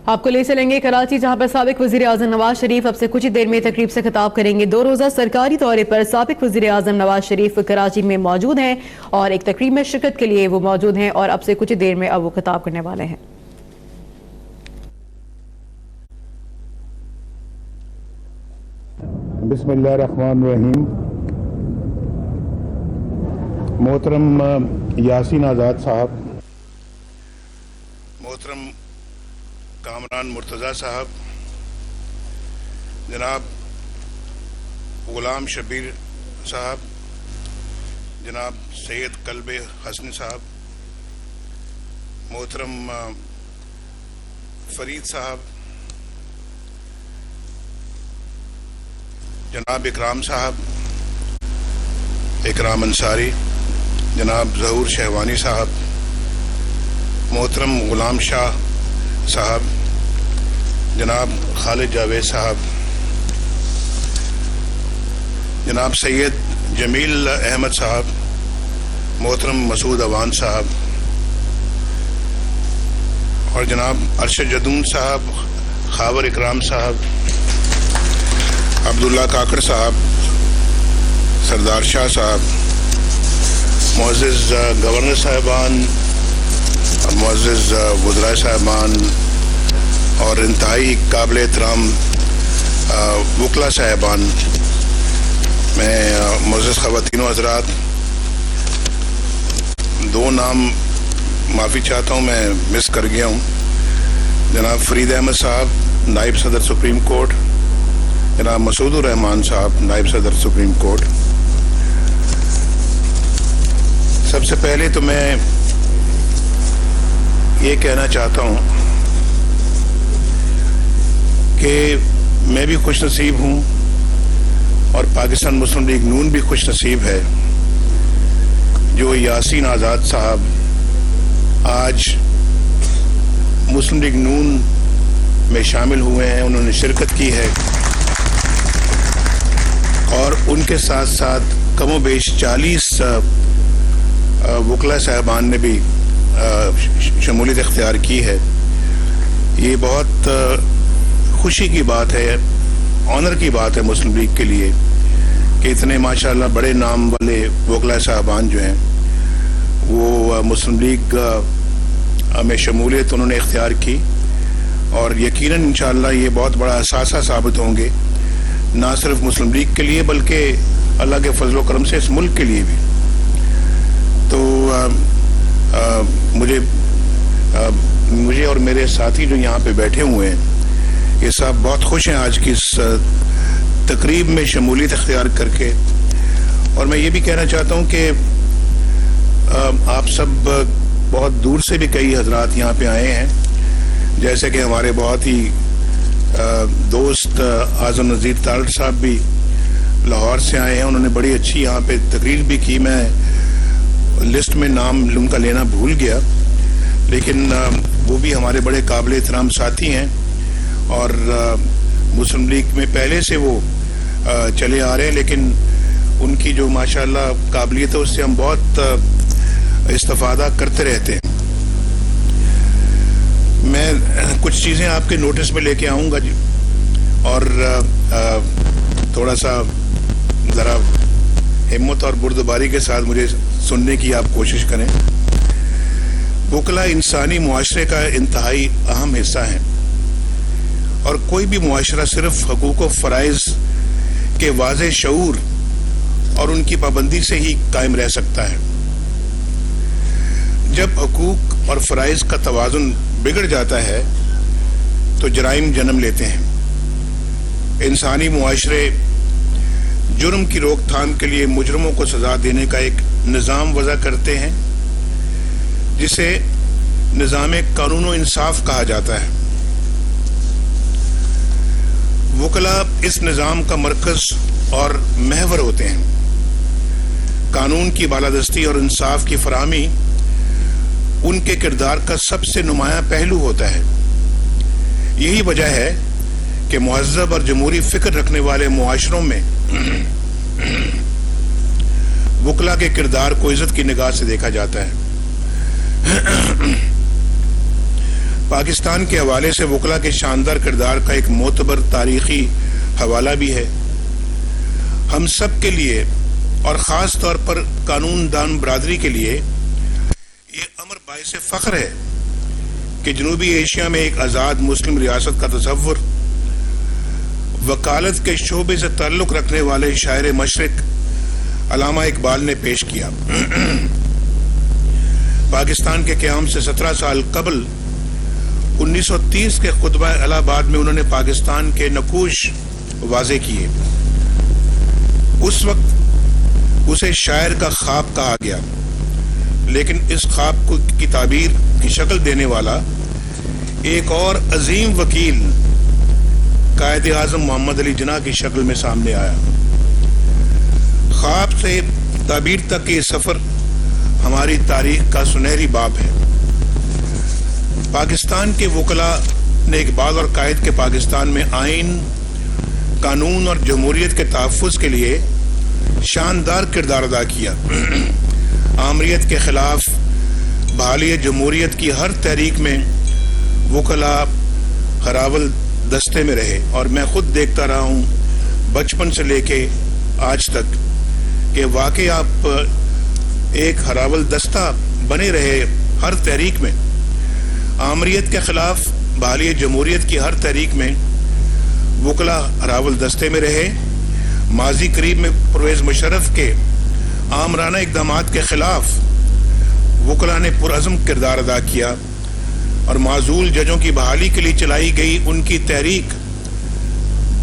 آپ کو لے چلیں گے کراچی، جہاں پر سابق وزیر اعظم نواز شریف اب سے کچھ ہی دیر میں تقریب سے خطاب کریں گے۔ 2 روزہ سرکاری دورے پر سابق وزیر اعظم نواز شریف کراچی میں موجود ہیں اور ایک تقریب میں شرکت کے لیے وہ موجود ہیں اور اب سے کچھ ہی دیر میں اب وہ خطاب کرنے والے ہیں۔ بسم اللہ الرحمن الرحیم۔ محترم یاسین آزاد صاحب، محترم کامران مرتضی صاحب، جناب غلام شبیر صاحب، جناب سید قلب حسن صاحب، محترم فرید صاحب، جناب اکرام صاحب، اکرام انصاری، جناب ظہور شہوانی صاحب، محترم غلام شاہ صاحب، جناب خالد جاوید صاحب، جناب سید جمیل احمد صاحب، محترم مسعود اوان صاحب اور جناب ارشد جدون صاحب، خاور اکرام صاحب، عبداللہ کاکڑ صاحب، سردار شاہ صاحب، معزز گورنر صاحبان اور معزز وزراء صاحبان اور انتہائی قابل احترام وکلاء صاحبان، میں معزز خواتین و حضرات، 2 نام معافی چاہتا ہوں، میں مس کر گیا ہوں۔ جناب فرید احمد صاحب نائب صدر سپریم کورٹ، جناب مسعود الرحمان صاحب نائب صدر سپریم کورٹ۔ سب سے پہلے تو میں یہ کہنا چاہتا ہوں کہ میں بھی خوش نصیب ہوں اور پاکستان مسلم لیگ نون بھی خوش نصیب ہے جو یاسین آزاد صاحب آج مسلم لیگ نون میں شامل ہوئے ہیں، انہوں نے شرکت کی ہے اور ان کے ساتھ ساتھ کم و بیش 40 وکلاء صاحبان نے بھی شمولیت اختیار کی ہے۔ یہ بہت خوشی کی بات ہے، آنر کی بات ہے مسلم لیگ کے لیے کہ اتنے ماشاءاللہ بڑے نام والے وکلاء صاحبان جو ہیں وہ مسلم لیگ میں شمولیت انہوں نے اختیار کی، اور یقیناً انشاءاللہ یہ بہت بڑا اثاثہ ثابت ہوں گے، نہ صرف مسلم لیگ کے لیے بلکہ اللہ کے فضل و کرم سے اس ملک کے لیے بھی۔ تو مجھے اور میرے ساتھی جو یہاں پہ بیٹھے ہوئے ہیں یہ سب بہت خوش ہیں آج کی اس تقریب میں شمولیت اختیار کر کے، اور میں یہ بھی کہنا چاہتا ہوں کہ آپ سب بہت دور سے بھی کئی حضرات یہاں پہ آئے ہیں، جیسے کہ ہمارے بہت ہی دوست اعظم نذیر تارڑ صاحب بھی لاہور سے آئے ہیں، انہوں نے بڑی اچھی یہاں پہ تقریر بھی کی۔ میں لسٹ میں نام ان کا لینا بھول گیا، لیکن وہ بھی ہمارے بڑے قابل احترام ساتھی ہیں اور مسلم لیگ میں پہلے سے وہ چلے آ رہے ہیں، لیکن ان کی جو ماشاءاللہ قابلیت ہے اس سے ہم بہت استفادہ کرتے رہتے ہیں۔ میں کچھ چیزیں آپ کے نوٹس میں لے کے آؤں گا جی، اور تھوڑا سا ذرا ہمت اور بردباری کے ساتھ مجھے سننے کی آپ کوشش کریں۔ وکلاء انسانی معاشرے کا انتہائی اہم حصہ ہیں، اور کوئی بھی معاشرہ صرف حقوق و فرائض کے واضح شعور اور ان کی پابندی سے ہی قائم رہ سکتا ہے۔ جب حقوق اور فرائض کا توازن بگڑ جاتا ہے تو جرائم جنم لیتے ہیں۔ انسانی معاشرے جرم کی روک تھام کے لیے مجرموں کو سزا دینے کا ایک نظام وضع کرتے ہیں جسے نظام قانون و انصاف کہا جاتا ہے۔ وکلاء اس نظام کا مرکز اور محور ہوتے ہیں۔ قانون کی بالادستی اور انصاف کی فراہمی ان کے کردار کا سب سے نمایاں پہلو ہوتا ہے۔ یہی وجہ ہے کہ مہذب اور جمہوری فکر رکھنے والے معاشروں میں وکلاء کے کردار کو عزت کی نگاہ سے دیکھا جاتا ہے۔ پاکستان کے حوالے سے وکلا کے شاندار کردار کا ایک معتبر تاریخی حوالہ بھی ہے۔ ہم سب کے لیے اور خاص طور پر قانون دان برادری کے لیے یہ امر باعث فخر ہے کہ جنوبی ایشیا میں ایک آزاد مسلم ریاست کا تصور وکالت کے شعبے سے تعلق رکھنے والے شاعر مشرق علامہ اقبال نے پیش کیا۔ پاکستان کے قیام سے 17 سال قبل 1930 کے خطبہ الہ آباد میں انہوں نے پاکستان کے نقوش واضح کیے۔ اس وقت اسے شاعر کا خواب کہا گیا، لیکن اس خواب کو کی تعبیر کی شکل دینے والا ایک اور عظیم وکیل قائد اعظم محمد علی جناح کی شکل میں سامنے آیا۔ خواب سے تعبیر تک یہ سفر ہماری تاریخ کا سنہری باب ہے۔ پاکستان کے وکلاء نے اقبال اور قائد کے پاکستان میں آئین، قانون اور جمہوریت کے تحفظ کے لیے شاندار کردار ادا کیا۔ آمریت کے خلاف بحالی جمہوریت کی ہر تحریک میں وکلاء ہراول دستے میں رہے، اور میں خود دیکھتا رہا ہوں بچپن سے لے کے آج تک کہ واقعی آپ ایک ہراول دستہ بنے رہے ہر تحریک میں۔ آمریت کے خلاف بحالی جمہوریت کی ہر تحریک میں وکلاء ہراول دستے میں رہے۔ ماضی قریب میں پرویز مشرف کے آمرانہ اقدامات کے خلاف وکلاء نے پرعزم کردار ادا کیا، اور معزول ججوں کی بحالی کے لیے چلائی گئی ان کی تحریک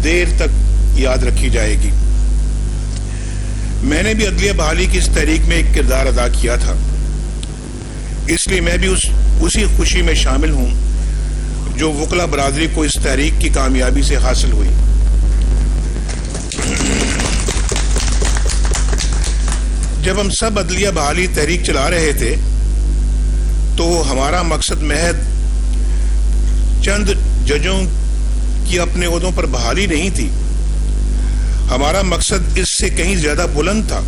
دیر تک یاد رکھی جائے گی۔ میں نے بھی عدلیہ بحالی کی اس تحریک میں ایک کردار ادا کیا تھا، اس لیے میں بھی اسی خوشی میں شامل ہوں جو وکلا برادری کو اس تحریک کی کامیابی سے حاصل ہوئی۔ جب ہم سب عدلیہ بحالی تحریک چلا رہے تھے تو ہمارا مقصد محض چند ججوں کی اپنے عہدوں پر بحالی نہیں تھی، ہمارا مقصد اس سے کہیں زیادہ بلند تھا۔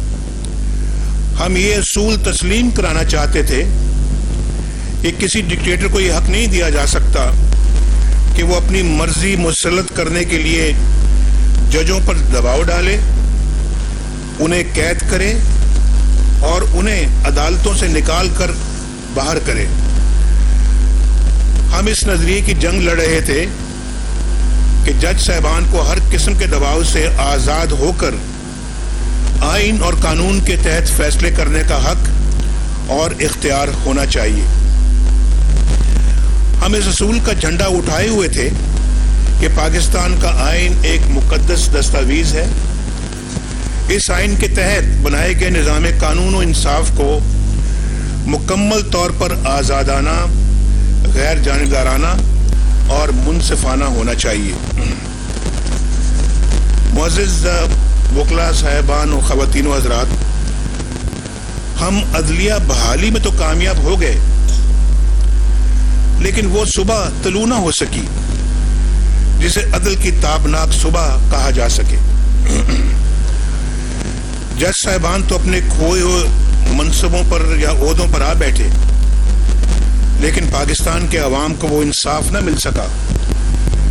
ہم یہ اصول تسلیم کرانا چاہتے تھے کہ کسی ڈکٹیٹر کو یہ حق نہیں دیا جا سکتا کہ وہ اپنی مرضی مسلط کرنے کے لیے ججوں پر دباؤ ڈالے، انہیں قید کرے اور انہیں عدالتوں سے نکال کر باہر کرے۔ ہم اس نظریے کی جنگ لڑ رہے تھے کہ جج صاحبان کو ہر قسم کے دباؤ سے آزاد ہو کر آئین اور قانون کے تحت فیصلے کرنے کا حق اور اختیار ہونا چاہیے۔ ہم اس اصول کا جھنڈا اٹھائے ہوئے تھے کہ پاکستان کا آئین ایک مقدس دستاویز ہے۔ اس آئین کے تحت بنائے گئے نظام قانون و انصاف کو مکمل طور پر آزادانہ، غیر جانبدارانہ اور منصفانہ ہونا چاہیے۔ معزز وکلاء صاحبان و خواتین و حضرات، ہم عدلیہ بحالی میں تو کامیاب ہو گئے، لیکن وہ صبح طلوع نہ ہو سکی جسے عدل کی تابناک صبح کہا جا سکے۔ جج صاحبان تو اپنے کھوئے ہوئے منصبوں پر یا عہدوں پر آ بیٹھے، لیکن پاکستان کے عوام کو وہ انصاف نہ مل سکا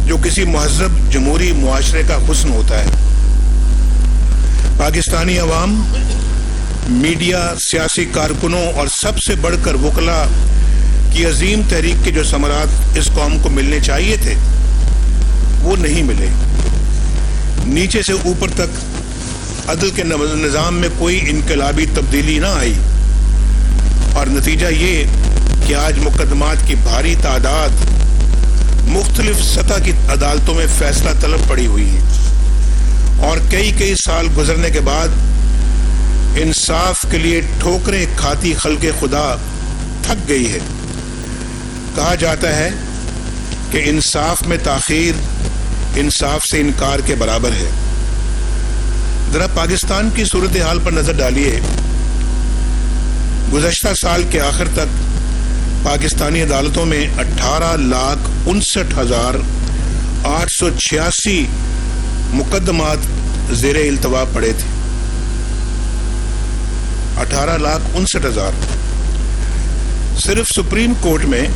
جو کسی مہذب جمہوری معاشرے کا حسن ہوتا ہے۔ پاکستانی عوام، میڈیا، سیاسی کارکنوں اور سب سے بڑھ کر وکلاء کی عظیم تحریک کے جو ثمرات اس قوم کو ملنے چاہیے تھے وہ نہیں ملے۔ نیچے سے اوپر تک عدل کے نظام میں کوئی انقلابی تبدیلی نہ آئی، اور نتیجہ یہ کہ آج مقدمات کی بھاری تعداد مختلف سطح کی عدالتوں میں فیصلہ طلب پڑی ہوئی ہے، اور کئی سال گزرنے کے بعد انصاف کے لیے ٹھوکریں کھاتی خلق خدا تھک گئی ہے۔ کہا جاتا ہے کہ انصاف میں تاخیر انصاف سے انکار کے برابر ہے۔ ذرا پاکستان کی صورتحال پر نظر ڈالیے۔ گزشتہ سال کے آخر تک پاکستانی عدالتوں میں 18,59,886 مقدمات زیر التوا پڑے تھے۔ 18,59,000 صرف سپریم کورٹ میں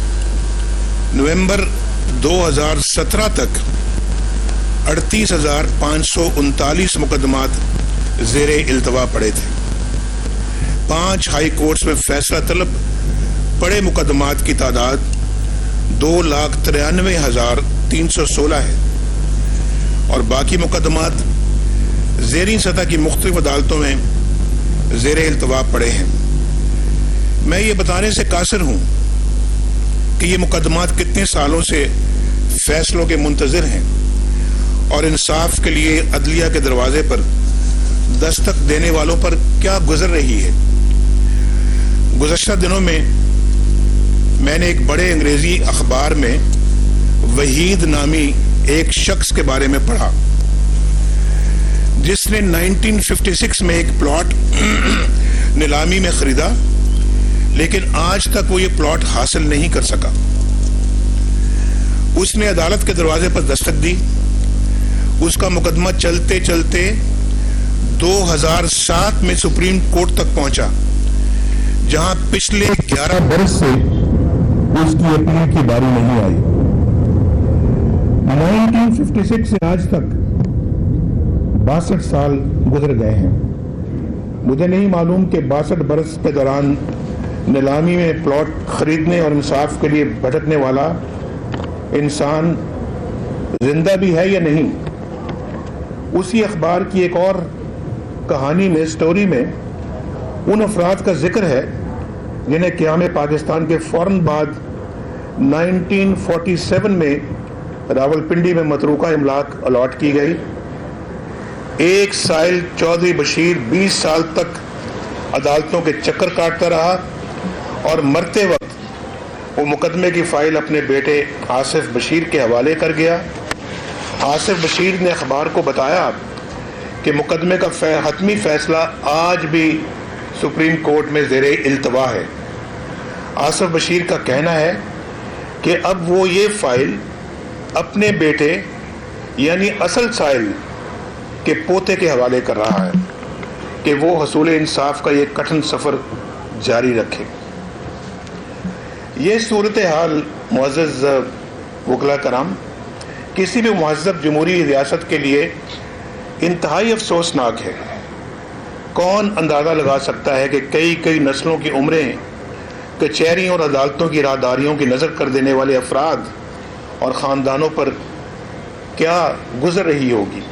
नवंबर 2017 तक 38,539 मुकदमात ज़ेरे इल्तवा पड़े थे। 5 हाई कोर्ट्स में फैसला तलब पड़े मुकदमात की तादाद 2,93,316 है और बाकी मुकदमात ज़ेरी सतह की मुख्तलिफ अदालतों में ज़ेरे इल्तवा पड़े हैं। मैं ये बताने से कासिर हूँ कि ये मुकदमात कितने सालों से फैसलों के मुंतज़िर हैं और इंसाफ के लिए अदलिया के दरवाजे पर दस्तक देने वालों पर क्या गुजर रही है। गुज़श्ता दिनों में मैंने एक बड़े अंग्रेजी अखबार में वहीद नामी एक शख्स के बारे में पढ़ा जिसने 1956 में एक प्लॉट नीलामी में खरीदा, लेकिन आज तक वो ये प्लॉट हासिल नहीं कर सका। उसने अदालत के दरवाजे पर दस्तक दी। उसका मुकदमा चलते चलते 2007 में सुप्रीम कोर्ट तक पहुंचा, जहां पिछले 11 बरस से उसकी अपील की बारी नहीं आई। 1956 से आज तक 62 साल गुजर गए हैं। मुझे नहीं मालूम कि 62 बरस के दौरान नीलामी में प्लॉट खरीदने और इंसाफ के लिए भटकने वाला इंसान जिंदा भी है या नहीं। उसी अखबार की एक और कहानी में, स्टोरी में, उन अफराद का जिक्र है जिन्हें क़याम पाकिस्तान के फौरन बाद 1947 में रावलपिंडी में मतरूका इमलाक अलॉट की गई। एक साइल चौधरी बशीर 20 साल तक अदालतों के चक्कर काटता रहा और मरते वक्त वो मुकदमे की फाइल अपने बेटे आसिफ बशीर के हवाले कर गया। आसिफ बशीर ने अखबार को बताया कि मुकदमे का हतमी फैसला आज भी सुप्रीम कोर्ट में ज़ेरे इल्तवा है। आसिफ बशीर का कहना है कि अब वो ये फाइल अपने बेटे यानी असल साइल के पोते के हवाले कर रहा है कि वो हसूल इंसाफ का ये कठिन सफ़र जारी रखे। ये सूरत हाल मुअज़्ज़ज़ वकला कराम किसी भी मुहज़्ज़ब जमहूरी रियासत के लिए इंतहाई अफसोसनाक है। कौन अंदाज़ा लगा सकता है कि कई कई नस्लों की उम्रें कचहरियों और अदालतों की राहदारियों की नज़र कर देने वाले अफराद और ख़ानदानों पर क्या गुजर रही होगी।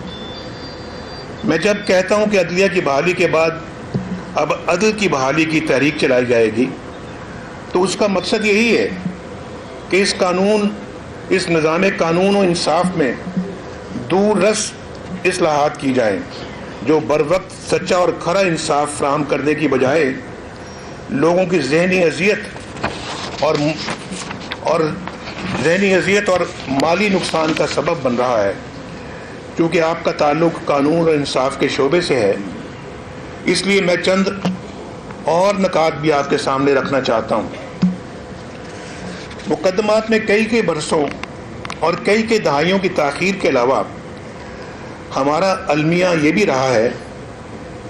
मैं जब कहता हूँ कि अदलिया की बहाली के बाद अब अदल की बहाली की तहरीक चलाई जाएगी, तो उसका मकसद यही है कि इस निज़ाम कानून और इंसाफ में दूररस इस्लाहात की जाएं, जो बर वक्त सच्चा और खरा इंसाफ फराहम करने की बजाय लोगों की ज़हनी अज़ियत और माली नुकसान का सबब बन रहा है। क्योंकि आपका ताल्लुक़ कानून और इंसाफ के शोबे से है, इसलिए मैं चंद और नकात भी आपके सामने रखना चाहता हूँ। मुकदमात में कई कई बरसों और कई कई दहाइयों की ताख़ीर के अलावा हमारा अलमिया ये भी रहा है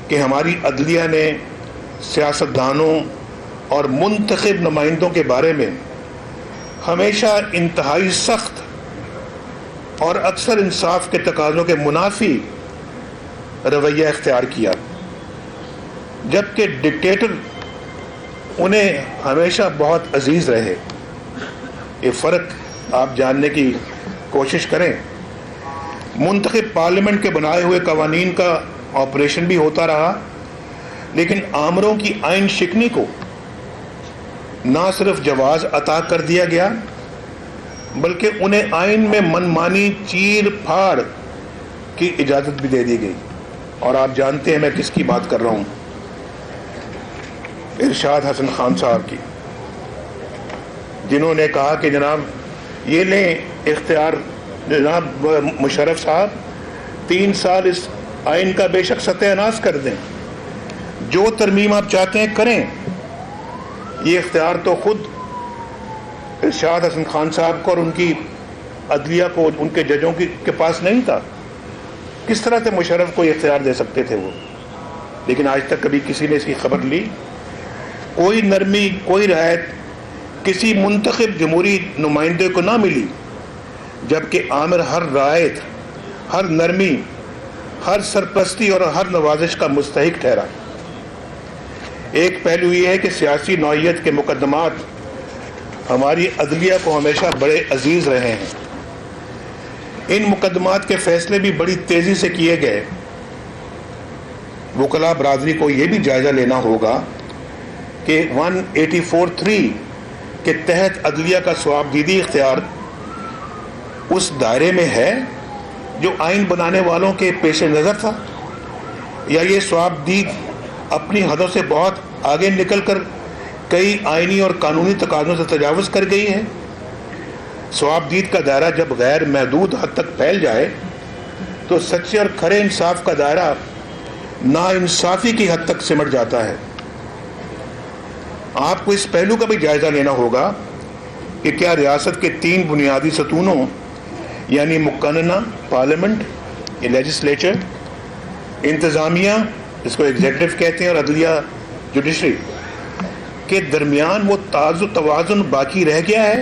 कि हमारी अदलिया ने सियासतदानों और मुंतखब नुमाइंदों के बारे में हमेशा इंतहाई सख्त और अक्सर इंसाफ के तकाज़ों के मुनाफी रवैया इख्तियार किया, जबकि डिक्टेटर उन्हें हमेशा बहुत अजीज़ रहे। ये फ़र्क आप जानने की कोशिश करें। मुंतखब पार्लियामेंट के बनाए हुए कवानीन का ऑपरेशन भी होता रहा, लेकिन आमरों की आइन शिकनी को ना सिर्फ जवाज़ अता कर दिया गया, बल्कि उन्हें आइन में मनमानी चीर फाड़ की इजाज़त भी दे दी गई। और आप जानते हैं मैं किसकी बात कर रहा हूँ, इरशाद हसन खान साहब की, जिन्होंने कहा कि जनाब ये लें इख्तियार, जनाब मुशर्रफ साहब 3 साल इस आइन का बेशक सत्यानाश कर दें, जो तरमीम आप चाहते हैं करें। ये इख्तियार तो खुद इरशाद हसन खान साहब को और उनकी अदलिया को, उनके जजों के पास नहीं था। किस तरह से मुशर्रफ को इख्तियार दे सकते थे वो? लेकिन आज तक कभी किसी ने इसकी खबर ली? कोई नरमी, कोई रियायत किसी मुंतखब जमहूरी नुमाइंदे को ना मिली, जबकि आमिर हर रायत, हर नरमी, हर सरपरस्ती और हर नवाजिश का मुस्तहिक ठहरा। एक पहलू ये है कि सियासी नौइयत के मुकदमात हमारी अदलिया को हमेशा बड़े अजीज रहे हैं। इन मुकदमात के फैसले भी बड़ी तेजी से किए गए। वकला बरादरी को यह भी जायजा लेना होगा कि 184(3) के तहत अदलिया का सवाबदीदी इख्तियार उस दायरे में है जो आइन बनाने वालों के पेश नज़र था, या ये सवाबदीद अपनी हदों से बहुत आगे निकलकर कई आइनी और कानूनी तकाज़ों से तजावुज कर गई है। सवाबदीद का दायरा जब गैर महदूद हद तक फैल जाए तो सच्चे और खरे इंसाफ का दायरा नाइंसाफ़ी की हद तक सिमट जाता है। आपको इस पहलू का भी जायज़ा लेना होगा कि क्या रियासत के 3 बुनियादी सतूनों यानी मुक़न्नना पार्लियामेंट, लेजिस्लेचर, इंतज़ामिया इसको एग्जीक्यूटिव कहते हैं, और अदलिया जुडिशरी के दरमियान वो तवाज़ुन बाकी रह गया है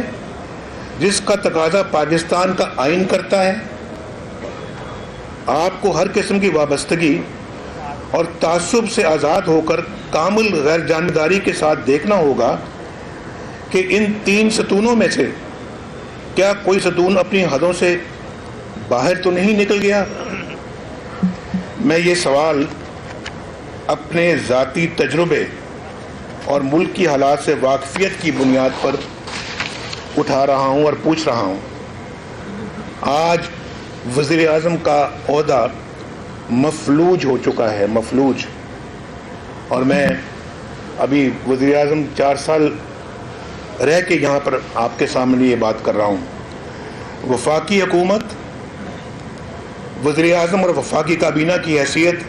जिसका तकाजा पाकिस्तान का आइन करता है। आपको हर किस्म की वाबस्तगी और तासुब से आज़ाद होकर कामिल गैर जानबदारी के साथ देखना होगा कि इन 3 सतूनों में से क्या कोई सतून अपनी हदों से बाहर तो नहीं निकल गया। मैं ये सवाल अपने ज़ाती तजुर्बे और मुल्क की हालात से वाकफियत की बुनियाद पर उठा रहा हूँ और पूछ रहा हूँ। आज वज़ीर आज़म का ओहदा मफलूज हो चुका है, मफलूज। और मैं अभी वज़ीर आज़म 4 साल रह के यहाँ पर आपके सामने ये बात कर रहा हूँ। वफाकी हुकूमत, वज़ीर आज़म और वफाकी काबीना की हैसियत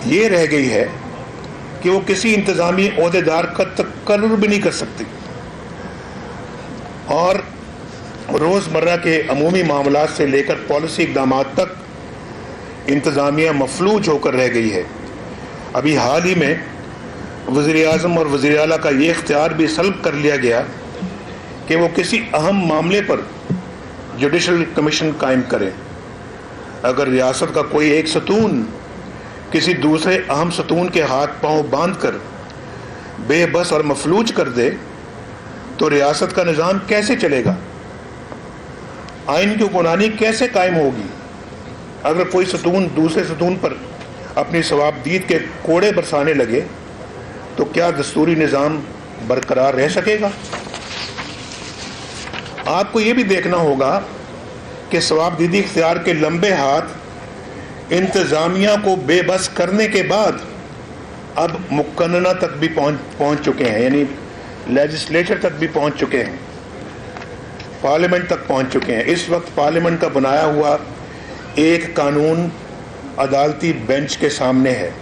ये रह गई है कि वो किसी इंतज़ामी ओहदेदार का तकर्रुर भी नहीं कर सकती, और रोज़मर्रा के अमूमी मामलात से लेकर पॉलिसी इक़दामात तक इंतज़ामिया मफलूज होकर रह गई है। अभी हाल ही में वज़ीर आज़म और वज़ीर आला का ये इख्तियार भी सल्ब कर लिया गया कि वो किसी अहम मामले पर जुडिशल कमीशन कायम करें। अगर रियासत का कोई एक सतून किसी दूसरे अहम सतून के हाथ पांव बांध कर बेबस और मफलूज कर दे तो रियासत का निज़ाम कैसे चलेगा, आइन की हुक्मरानी कैसे कायम होगी। अगर कोई सतून दूसरे सतून पर अपनी सवाबदीद के कोड़े बरसाने लगे तो क्या दस्तूरी निज़ाम बरकरार रह सकेगा। आपको ये भी देखना होगा कि सवाबदीदी इख्तियार के लंबे हाथ इंतज़ामिया को बेबस करने के बाद अब मुक़न्नना तक भी पहुँच चुके हैं, यानी लेजिस्लेचर तक भी पहुँच चुके हैं, पार्लियामेंट तक पहुँच चुके हैं। इस वक्त पार्लियामेंट का बनाया हुआ एक कानून अदालती बेंच के सामने है।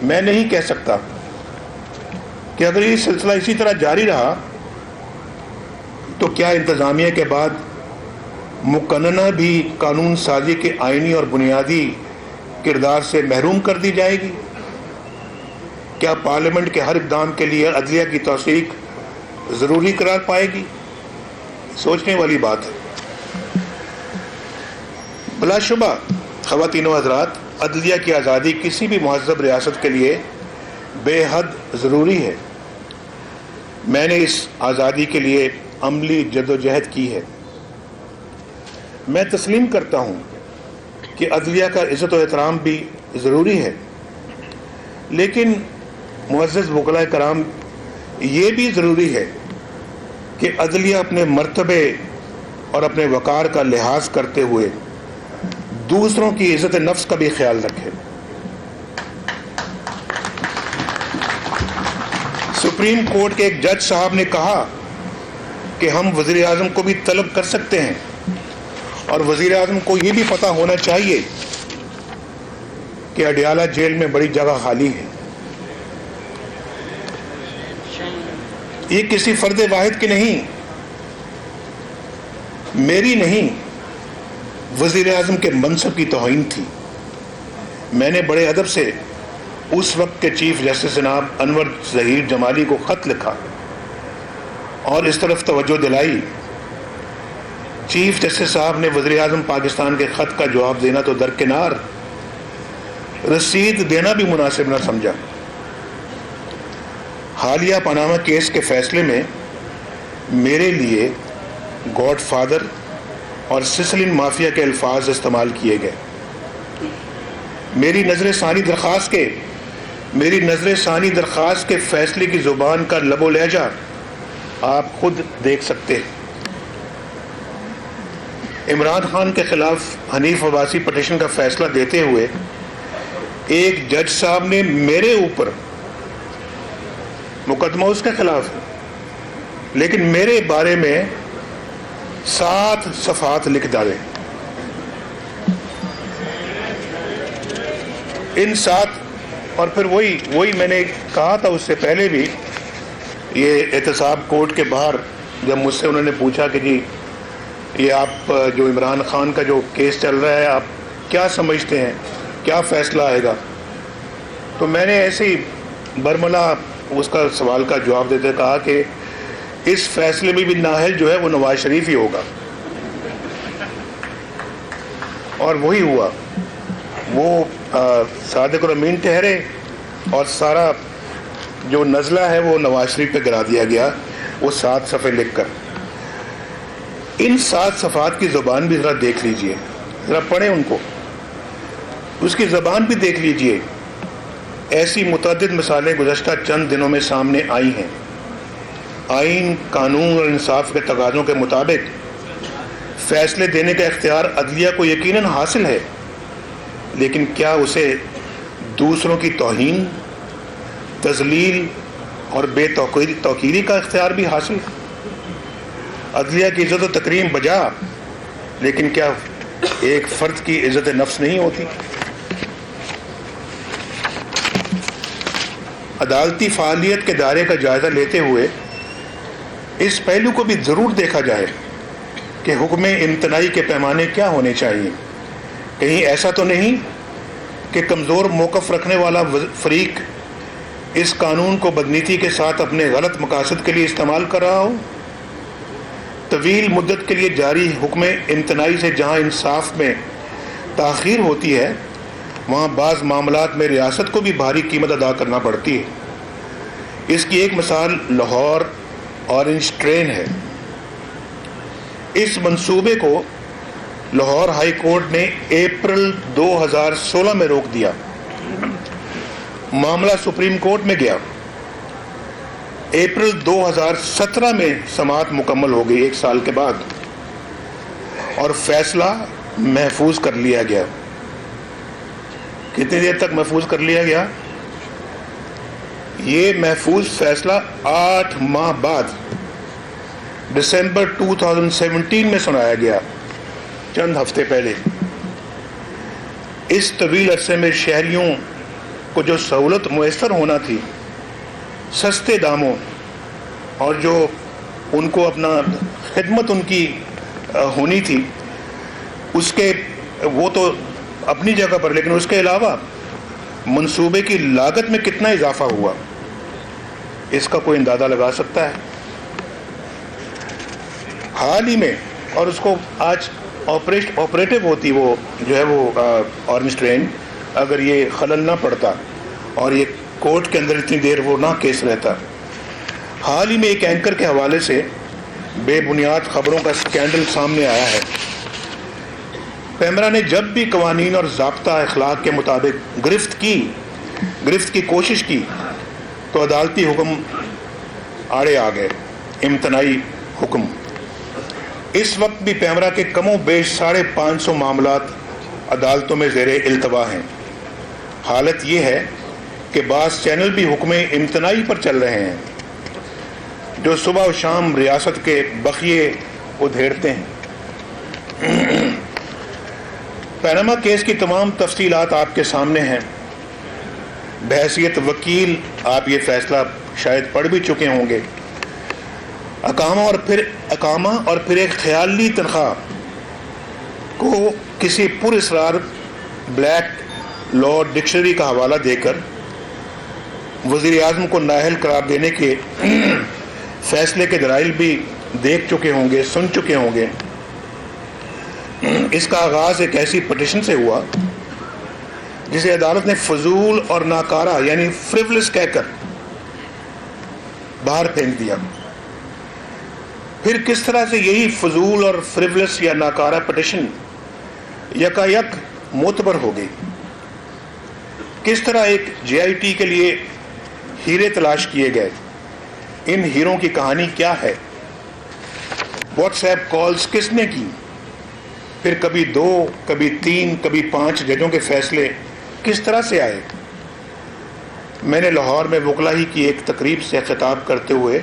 मैं नहीं कह सकता कि अगर ये सिलसिला इसी तरह जारी रहा तो क्या इंतज़ामिया के बाद मुक़न्नना भी कानून साजी के आइनी और बुनियादी किरदार से महरूम कर दी जाएगी। क्या पार्लियामेंट के हर इक़दाम के लिए अदलिया की तौसीक ज़रूरी करार पाएगी। सोचने वाली बात है। बिलाशुबा ख़वातीन व हज़रात, अदलिया की आज़ादी किसी भी महज़्ज़ब रियासत के लिए बेहद ज़रूरी है। मैंने इस आज़ादी के लिए अमली जदोजहद की है। मैं तस्लीम करता हूँ कि अदलिया का इज़्ज़त और एहतराम भी ज़रूरी है, लेकिन मुअज़्ज़ज़ वकलाए कराम, ये भी ज़रूरी है कि अदलिया अपने मर्तबे और अपने वक़ार का लिहाज करते हुए दूसरों की इज़्ज़त नफ्स का भी ख्याल रखे। सुप्रीम कोर्ट के एक जज साहब ने कहा कि हम वज़ीर आज़म को भी तलब कर सकते हैं, और वज़ीर आज़म को ये भी पता होना चाहिए कि अडियाला जेल में बड़ी जगह खाली है। ये किसी फर्द वाहिद की नहीं, मेरी नहीं, वज़ीर आज़म के मनसब की तौहीन थी। मैंने बड़े अदब से उस वक्त के चीफ जस्टिस जनाब अनवर ज़हीर जमाली को ख़त लिखा اور اس طرف توجہ دلائی، چیف جسٹس صاحب نے وزیر اعظم پاکستان کے خط کا جواب دینا تو درکنار، رسید دینا بھی مناسب نہ سمجھا۔ حالیہ پاناما کیس کے فیصلے میں میرے لیے گاڈ فادر اور سسلین مافیا کے الفاظ استعمال کیے گئے۔ میری نظر ثانی درخواست کے فیصلے کی زبان کا لب و لہجہ آپ خود دیکھ سکتے ہیں۔ عمران خان کے خلاف حنیف عباسی پٹیشن کا فیصلہ دیتے ہوئے ایک جج صاحب نے میرے اوپر، مقدمہ اس کے خلاف ہے لیکن میرے بارے میں 7 صفحات لکھ ڈالے۔ ان 7 اور پھر وہی میں نے کہا تھا اس سے پہلے بھی، یہ احتساب کورٹ کے باہر جب مجھ سے انہوں نے پوچھا کہ جی یہ آپ جو عمران خان کا جو کیس چل رہا ہے آپ کیا سمجھتے ہیں، کیا فیصلہ آئے گا، تو میں نے ایسے ہی برملا اس کا سوال کا جواب دیتے کہا کہ اس فیصلے میں بھی نااہل جو ہے وہ نواز شریف ہی ہوگا، اور وہی ہوا۔ وہ صادق اور امین ٹھہرے اور سارا جو نزلہ ہے وہ نواز شریف پہ گرا دیا گیا، وہ 7 صفحے لکھ کر۔ ان 7 صفحات کی زبان بھی ذرا دیکھ لیجئے، ذرا پڑھیں ان کو، اس کی زبان بھی دیکھ لیجئے۔ ایسی متعدد مثالیں گزشتہ چند دنوں میں سامنے آئی ہیں۔ آئین، قانون اور انصاف کے تقاضوں کے مطابق فیصلے دینے کا اختیار عدلیہ کو یقیناً حاصل ہے، لیکن کیا اسے دوسروں کی توہین، تذلیل اور بے توقیری کا اختیار بھی حاصل ہے؟ عدلیہ کی عزت و تکریم بجا، لیکن کیا ایک فرد کی عزت نفس نہیں ہوتی؟ عدالتی فعالیت کے دائرے کا جائزہ لیتے ہوئے اس پہلو کو بھی ضرور دیکھا جائے کہ حکم امتناعی کے پیمانے کیا ہونے چاہیے۔ کہیں ایسا تو نہیں کہ کمزور موقف رکھنے والا فریق اس قانون کو بدنیتی کے ساتھ اپنے غلط مقاصد کے لیے استعمال کر رہا ہو؟ طویل مدت کے لیے جاری حکم امتناعی سے جہاں انصاف میں تاخیر ہوتی ہے، وہاں بعض معاملات میں ریاست کو بھی بھاری قیمت ادا کرنا پڑتی ہے۔ اس کی ایک مثال لاہور اورنج ٹرین ہے۔ اس منصوبے کو لاہور ہائی کورٹ نے اپریل 2016 میں روک دیا۔ معاملہ سپریم کورٹ میں گیا۔ اپریل 2017 میں سماعت مکمل ہو گئی، 1 سال کے بعد، اور فیصلہ محفوظ کر لیا گیا۔ کتنی دیر تک محفوظ کر لیا گیا؟ یہ محفوظ فیصلہ 8 ماہ بعد دسمبر 2017 میں سنایا گیا، چند ہفتے پہلے۔ اس طویل عرصے میں شہریوں کو جو سہولت میسر ہونا تھی، سستے داموں، اور جو ان کو اپنا خدمت ان کی ہونی تھی، اس کے وہ تو اپنی جگہ پر، لیکن اس کے علاوہ منصوبے کی لاگت میں کتنا اضافہ ہوا، اس کا کوئی اندازہ لگا سکتا ہے؟ حال ہی میں، اور اس کو آج آپریٹو ہوتی وہ جو ہے وہ اورنج ٹرین، اگر یہ خلل نہ پڑتا اور یہ کورٹ کے اندر اتنی دیر وہ نہ کیس رہتا۔ حال ہی میں ایک اینکر کے حوالے سے بے بنیاد خبروں کا سکینڈل سامنے آیا ہے۔ پیمرا نے جب بھی قوانین اور ضابطہ اخلاق کے مطابق گرفت کی کوشش کی تو عدالتی حکم آڑے آ گئے، امتناعی حکم۔ اس وقت بھی پیمرا کے کم و بیش 550 معاملات عدالتوں میں زیر التوا ہیں۔ حالت یہ ہے کہ بعض چینل بھی حکم امتناعی پر چل رہے ہیں، جو صبح و شام ریاست کے بخیے ادھیڑتے ہیں۔ پاناما کیس کی تمام تفصیلات آپ کے سامنے ہیں۔ بحیثیت وکیل آپ یہ فیصلہ شاید پڑھ بھی چکے ہوں گے۔ اقامہ اور پھر ایک خیالی تنخواہ کو کسی پر اسرار بلیک لا ڈکشنری کا حوالہ دے کر وزیر اعظم کو نااہل قرار دینے کے फैसले के दलाइल भी देख चुके होंगे, सुन चुके होंगे। इसका आगाज एक ऐसी पटिशन से हुआ जिसे अदालत ने फजूल और नाकारा यानी फ्रिवलेस कहकर बाहर फेंक दिया। फिर किस तरह से यही फजूल और फ्रिवलेस या नाकारा पटिशन यकायक मोतबर हो गई। किस तरह एक JIT के लिए हीरे तलाश किए गए। इन हीरों की कहानी क्या है। व्हाट्सएप कॉल्स किसने की। फिर कभी 2, कभी 3, कभी 5 जजों के फैसले किस तरह से आए। मैंने लाहौर में वकला ही की एक तकरीब से खिताब करते हुए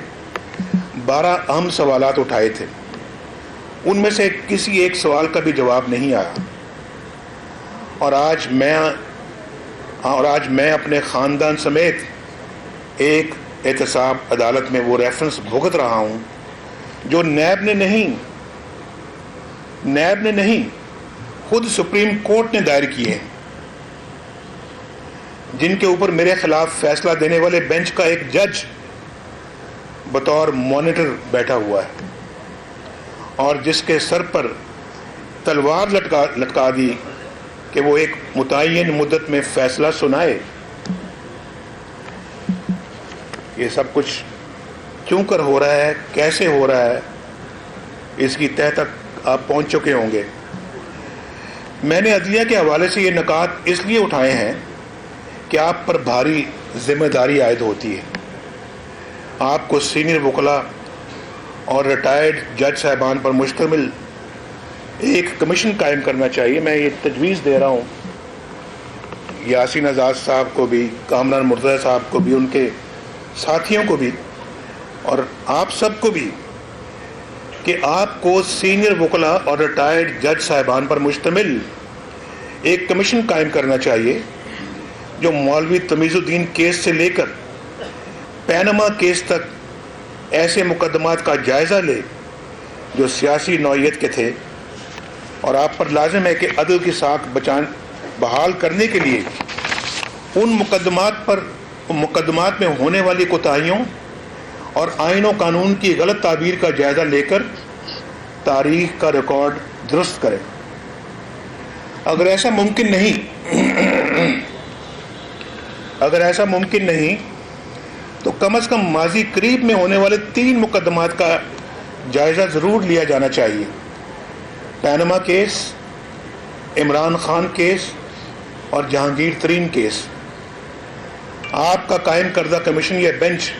12 अहम सवालात उठाए थे। उनमें से किसी एक सवाल का भी जवाब नहीं आया। और आज मैं अपने ख़ानदान समेत एक एहतसाब अदालत में वो रेफरेंस भुगत रहा हूँ जो नैब ने नहीं खुद सुप्रीम कोर्ट ने दायर किए हैं, जिनके ऊपर मेरे खिलाफ फैसला देने वाले बेंच का एक जज बतौर मॉनिटर बैठा हुआ है और जिसके सर पर तलवार लटका दी कि वो एक मुतय्यन मुद्दत में फैसला सुनाए। ये सब कुछ क्यों कर हो रहा है, कैसे हो रहा है, इसकी तह तक आप पहुंच चुके होंगे। मैंने अदलिया के हवाले से ये नकात इसलिए उठाए हैं कि आप पर भारी जिम्मेदारी आयद होती है। आपको सीनियर वकला और रिटायर्ड जज साहबान पर मुश्तमिल एक कमीशन कायम करना चाहिए। मैं ये तजवीज़ दे रहा हूँ यासीन आज़ाद साहब को भी, कामरान मुर्तज़ा साहब को भी, उनके साथियों को भी और आप सबको भी कि आपको सीनियर वकला और रिटायर्ड जज साहबान पर मुश्तमिल एक कमीशन कायम करना चाहिए जो मौलवी तमीज़ुद्दीन केस से लेकर पैनमा केस तक ऐसे मुकदमात का जायज़ा ले जो सियासी नौइयत के थे। और आप पर लाजिम है कि अदल की साख बहाल करने के लिए उन मुकदमात में होने वाली कोताहियों और आईन व कानून की गलत ताबीर का जायज़ा लेकर तारीख का रिकॉर्ड दुरुस्त करें। अगर ऐसा मुमकिन नहीं तो कम से कम माजी करीब में होने वाले 3 मुकदमात का जायज़ा ज़रूर लिया जाना चाहिए। पैनमा केस, इमरान खान केस और जहांगीर तरीन केस। आपका कायम करदा कमीशन या बेंच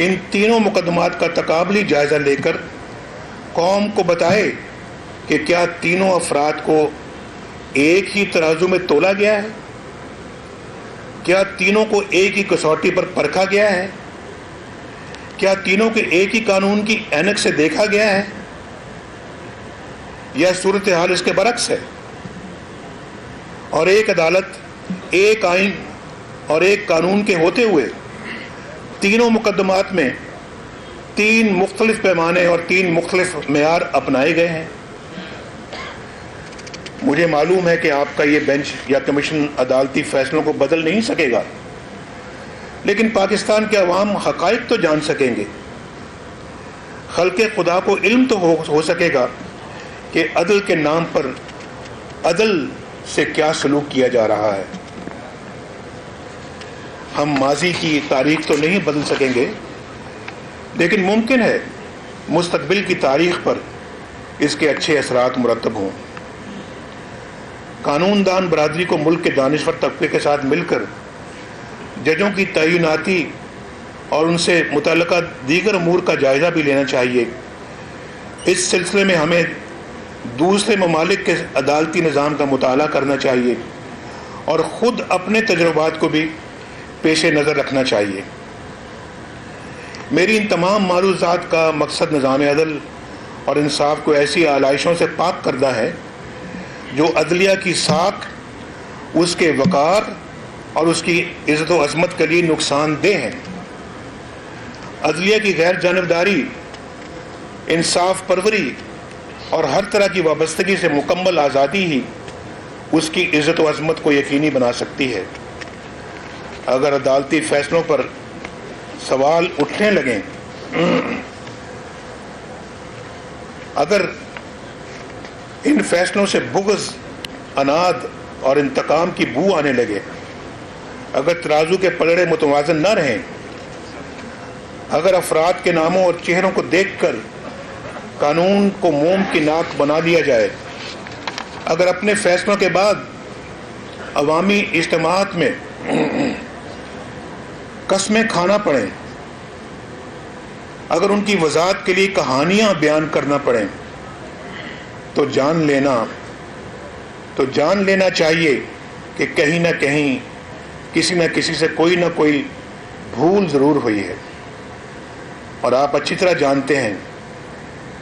इन तीनों मुकदमात का तकाबली जायज़ा लेकर कौम को बताए कि क्या तीनों अफराद को एक ही तराजू में तोला गया है, क्या तीनों को एक ही कसौटी पर परखा गया है, क्या तीनों के एक ही कानून की ऐनक से देखा गया है, यह सूरत हाल इसके बरक्स है। और एक अदालत, एक आइन और एक कानून के होते हुए तीनों मुकदमात में 3 मुख्तलिफ पैमाने और 3 मुख्तलिफ मेयार अपनाए गए हैं। मुझे मालूम है कि आपका ये बेंच या कमीशन अदालती फैसलों को बदल नहीं सकेगा, लेकिन पाकिस्तान के अवाम हकाइक तो जान सकेंगे। खल्के खुदा को इल्म तो हो सकेगा कि अदल के नाम पर अदल से क्या सलूक किया जा रहा है। हम माजी की तारीख तो नहीं बदल सकेंगे, लेकिन मुमकिन है मुस्तकबिल की तारीख पर इसके अच्छे असरात मुरतब हों। कानूनदान बरादरी को मुल्क के दानिश्वर तबके के साथ मिलकर जजों की तैनाती और उनसे मुतल्लका दीगर अमूर का जायज़ा भी लेना चाहिए। इस सिलसिले में हमें दूसरे ममालिक के अदालती निज़ाम का मुताला करना चाहिए और ख़ुद अपने तजुर्बात को भी पेश नज़र रखना चाहिए। मेरी इन तमाम मालूज़ात का मकसद निज़ाम अदल और इंसाफ को ऐसी आलाइशों से पाक करदा है जो अदलिया की साख, उसके वक़ार और उसकी इज़्ज़त व अज़मत के लिए नुकसानदेह हैं। अदलिया की गैर जानिबदारी, इंसाफ परवरी और हर तरह की वाबस्तगी से मुकम्मल आज़ादी ही उसकी इज़्ज़त व अज़मत को यकीनी बना सकती है। अगर अदालती फ़ैसलों पर सवाल उठने लगें अगर इन फैसलों से बुग़्ज़, अनाद और इंतकाम की बू आने लगे, अगर तराजू के पलड़े मुतवाज़न न रहें, अगर अफराद के नामों और चेहरों को देखकर कानून को मोम की नाक बना दिया जाए, अगर अपने फैसलों के बाद अवामी इज्तिमाअत में कस्में खाना पड़ें, अगर उनकी वजाहत के लिए कहानियां बयान करना पड़ें, तो जान लेना चाहिए कि कहीं ना कहीं किसी न किसी से कोई ना कोई भूल ज़रूर हुई है। और आप अच्छी तरह जानते हैं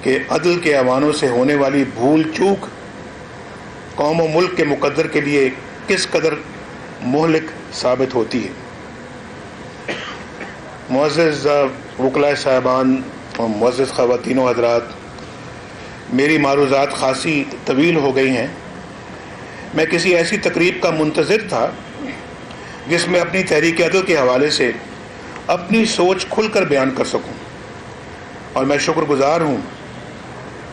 कि अदल के ऐवानों से होने वाली भूल चूक कौम और मुल्क के मुकद्दर के लिए किस कदर मुहलिक साबित होती है। मुअज़्ज़ज़ वकला साहबान और मुअज़्ज़ज़ ख़वातीनो हज़रात, मेरी मारूज़ात खासी तवील हो गई हैं। मैं किसी ऐसी तकरीब का मुंतज़िर था जिसमें अपनी तहरीक अदल के हवाले से अपनी सोच खुलकर बयान कर सकूं, और मैं शुक्रगुज़ार हूं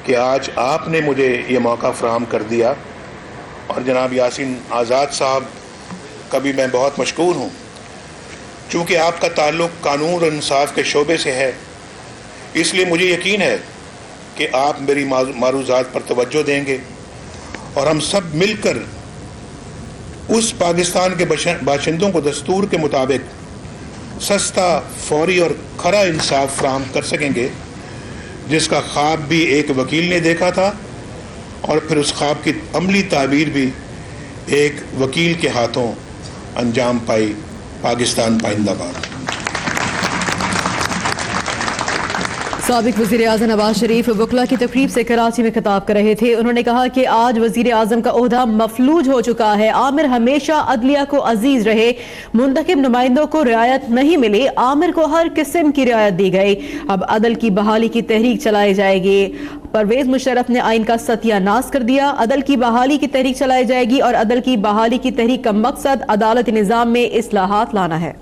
कि आज आपने मुझे ये मौका फ़राहम कर दिया। और जनाब यासीन आज़ाद साहब का भी मैं बहुत मशकूर हूं, चूँकि आपका ताल्लुक़ कानून और इंसाफ के शोबे से है, इसलिए मुझे यकीन है कि आप मेरी मारूज़ात पर तवज्जो देंगे और हम सब मिलकर उस पाकिस्तान के बाशिंदों को दस्तूर के मुताबिक सस्ता, फौरी और खरा इंसाफ फराहम कर सकेंगे, जिसका ख्वाब भी एक वकील ने देखा था और फिर उस ख्वाब की अमली ताबीर भी एक वकील के हाथों अंजाम पाई। पाकिस्तान पाइंदाबाद। साबिक वज़ीर आज़म नवाज शरीफ वकला की तकरीब से कराची में खिताब कर रहे थे। उन्होंने कहा कि आज वज़ीर आज़म का ओहदा मफलूज हो चुका है। आमिर हमेशा अदलिया को अजीज रहे, मुंतखब नुमाइंदों को रियायत नहीं मिली, आमिर को हर किस्म की रियायत दी गई। अब अदल की बहाली की तहरीक चलाई जाएगी। परवेज मुशर्रफ ने आइन का सत्यानाश कर दिया। अदल की बहाली की तहरीक चलाई जाएगी और अदल की बहाली की तहरीक का मकसद अदालती निज़ाम में इस्लाहात लाना है।